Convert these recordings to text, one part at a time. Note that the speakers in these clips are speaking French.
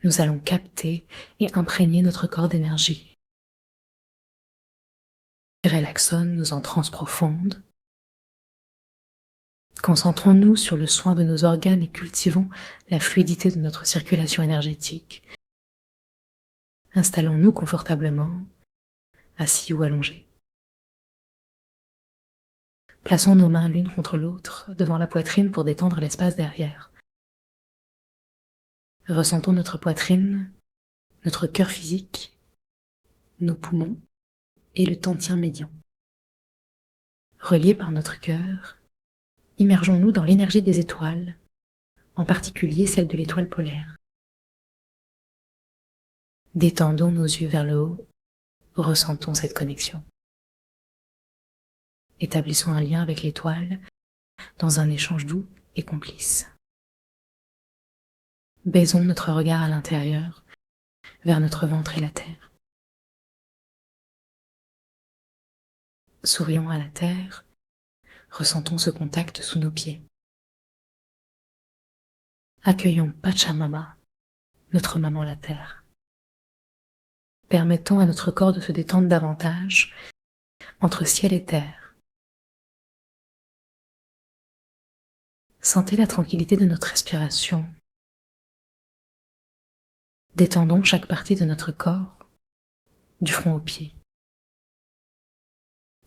nous allons capter et imprégner notre corps d'énergie. Relaxons-nous en transe profonde. Concentrons-nous sur le soin de nos organes et cultivons la fluidité de notre circulation énergétique. Installons-nous confortablement, assis ou allongés. Plaçons nos mains l'une contre l'autre devant la poitrine pour détendre l'espace derrière. Ressentons notre poitrine, notre cœur physique, nos poumons et le tantien médian. Reliés par notre cœur, immergeons-nous dans l'énergie des étoiles, en particulier celle de l'étoile polaire. Détendons nos yeux vers le haut, ressentons cette connexion. Établissons un lien avec l'étoile dans un échange doux et complice. Baisons notre regard à l'intérieur, vers notre ventre et la terre. Sourions à la terre, ressentons ce contact sous nos pieds. Accueillons Pachamama, notre maman la terre. Permettons à notre corps de se détendre davantage entre ciel et terre. Sentez la tranquillité de notre respiration. Détendons chaque partie de notre corps, du front aux pieds.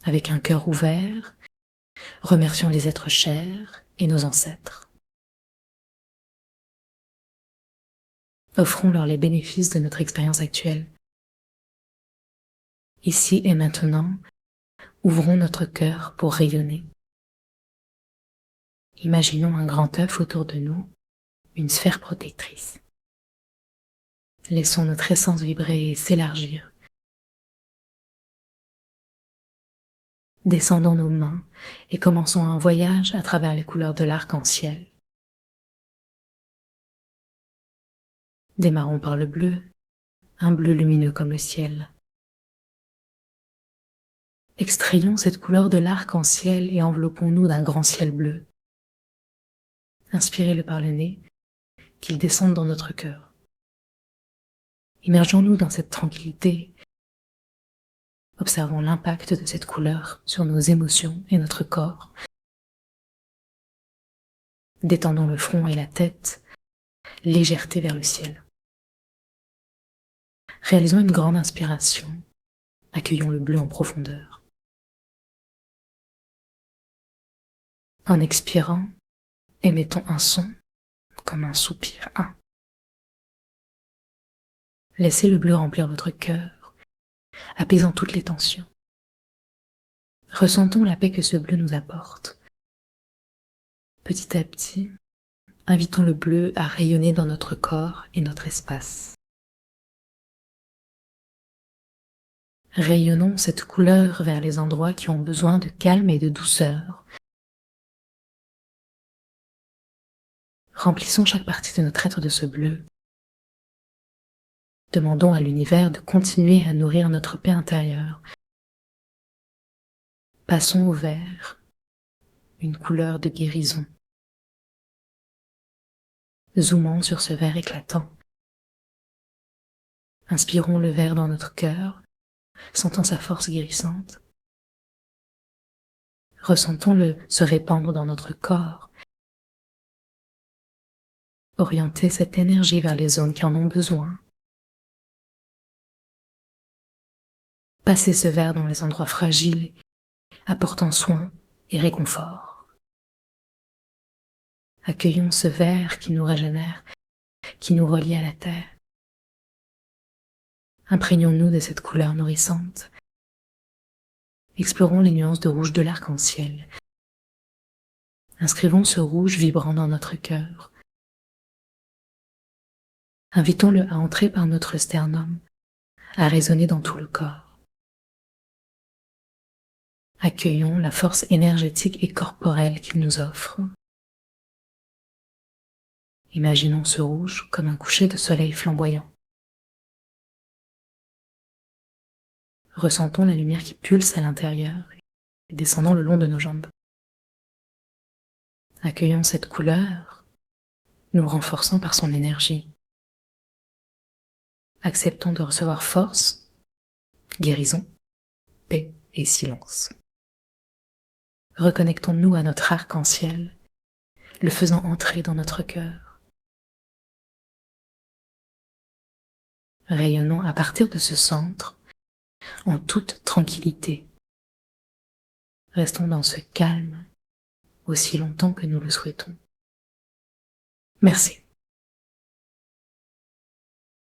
Avec un cœur ouvert, remercions les êtres chers et nos ancêtres. Offrons-leur les bénéfices de notre expérience actuelle. Ici et maintenant, ouvrons notre cœur pour rayonner. Imaginons un grand œuf autour de nous, une sphère protectrice. Laissons notre essence vibrer et s'élargir. Descendons nos mains et commençons un voyage à travers les couleurs de l'arc-en-ciel. Démarrons par le bleu, un bleu lumineux comme le ciel. Extrayons cette couleur de l'arc-en-ciel et enveloppons-nous d'un grand ciel bleu. Inspirez-le par le nez, qu'il descende dans notre cœur. Immergeons-nous dans cette tranquillité. Observons l'impact de cette couleur sur nos émotions et notre corps. Détendons le front et la tête, légèreté vers le ciel. Réalisons une grande inspiration. Accueillons le bleu en profondeur. En expirant, émettons un son comme un soupir. Laissez le bleu remplir votre cœur, apaisant toutes les tensions. Ressentons la paix que ce bleu nous apporte. Petit à petit, invitons le bleu à rayonner dans notre corps et notre espace. Rayonnons cette couleur vers les endroits qui ont besoin de calme et de douceur. Remplissons chaque partie de notre être de ce bleu. Demandons à l'univers de continuer à nourrir notre paix intérieure. Passons au vert, une couleur de guérison. Zoomons sur ce vert éclatant. Inspirons le vert dans notre cœur, sentant sa force guérissante. Ressentons-le se répandre dans notre corps. Orientez cette énergie vers les zones qui en ont besoin. Passez ce vert dans les endroits fragiles, apportant soin et réconfort. Accueillons ce vert qui nous régénère, qui nous relie à la terre. Imprégnons-nous de cette couleur nourrissante. Explorons les nuances de rouge de l'arc-en-ciel. Inscrivons ce rouge vibrant dans notre cœur. Invitons-le à entrer par notre sternum, à résonner dans tout le corps. Accueillons la force énergétique et corporelle qu'il nous offre. Imaginons ce rouge comme un coucher de soleil flamboyant. Ressentons la lumière qui pulse à l'intérieur et descendant le long de nos jambes. Accueillons cette couleur, nous renforçant par son énergie. Acceptons de recevoir force, guérison, paix et silence. Reconnectons-nous à notre arc-en-ciel, le faisant entrer dans notre cœur. Rayonnons à partir de ce centre, en toute tranquillité. Restons dans ce calme aussi longtemps que nous le souhaitons. Merci.